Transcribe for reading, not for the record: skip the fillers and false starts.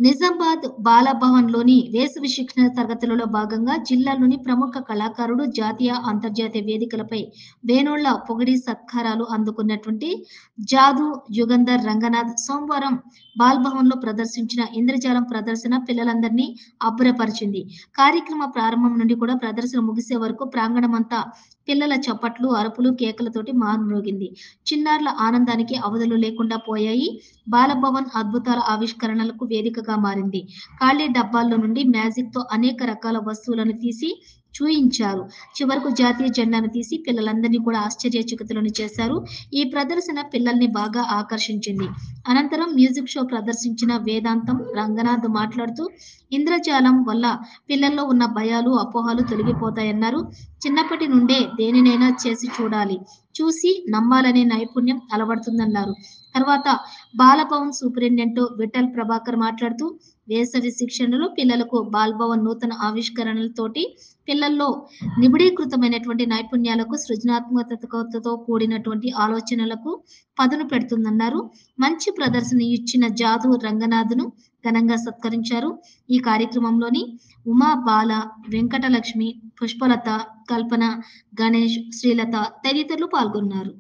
నిజామాబాద్ బాలభవన్‌లోని వేసవి శిక్షణ తరగతులలో భాగంగా జిల్లాలోని ప్రముఖ కళాకారుడు జాతీయ, అంతర్జాతీయ వేదికలపై వేనోళ్ల పొగిడి సత్కారాలు అందుకున్నటువంటి జాదు యుగంధర్ రంగనాథ్ సోమవారం బాలభవన్‌లో ప్రదర్శించిన ఇంద్రజాలం ప్రదర్శన పిల్లలందరినీ అబ్బురపరిచింది. కార్యక్రమ ప్రారంభం నుండి కూడా ప్రదర్శన ముగిసే వరకు ప్రాంగణమంతా పిల్లల చప్పట్లు, అరుపులు, కేకలతోటి మారుమ్రోగింది. చిన్నారుల ఆనందానికి అవధులు లేకుండా పోయాయి. బాలభవన్ అద్భుతాల ఆవిష్కరణలకు వేదికగా మారింది. ఖాళీ డబ్బాల్లో నుండి మ్యాజిక్‌తో అనేక రకాల వస్తువులను తీసి చూయించారు. చివరకు జాతీయ జెండాను తీసి పిల్లలందరినీ కూడా ఆశ్చర్యచకితులను చేశారు. ఈ ప్రదర్శన పిల్లల్ని బాగా ఆకర్షించింది. అనంతరం మ్యూజిక్ షో ప్రదర్శించిన వేదాంతం రంగనాథ్ మాట్లాడుతూ, ఇంద్రజాలం వల్ల పిల్లల్లో ఉన్న భయాలు, అపోహలు తొలగిపోతాయన్నారు. చిన్నప్పటి నుండే దేనినైనా చేసి చూడాలి, చూసి నమ్మాలనే నైపుణ్యం అలవడుతుందన్నారు. తర్వాత బాలభవన్ సూపరింటెండెంట్ విఠల్ ప్రభాకర్ మాట్లాడుతూ, వేసవి శిక్షణలో పిల్లలకు బాలభవన్ నూతన ఆవిష్కరణలతోటి పిల్లల్లో నిబిడీకృతమైనటువంటి నైపుణ్యాలకు, సృజనాత్మకతతో కూడినటువంటి ఆలోచనలకు పదును పెడుతుందన్నారు. మంచి ప్రదర్శన ఇచ్చిన జాదు రంగనాథ్‌ను ఘనంగా సత్కరించారు. ఈ కార్యక్రమంలోని ఉమా బాల, వెంకటలక్ష్మి, పుష్పలత, కల్పన, గణేష్, శ్రీలత తదితరులు పాల్గొన్నారు.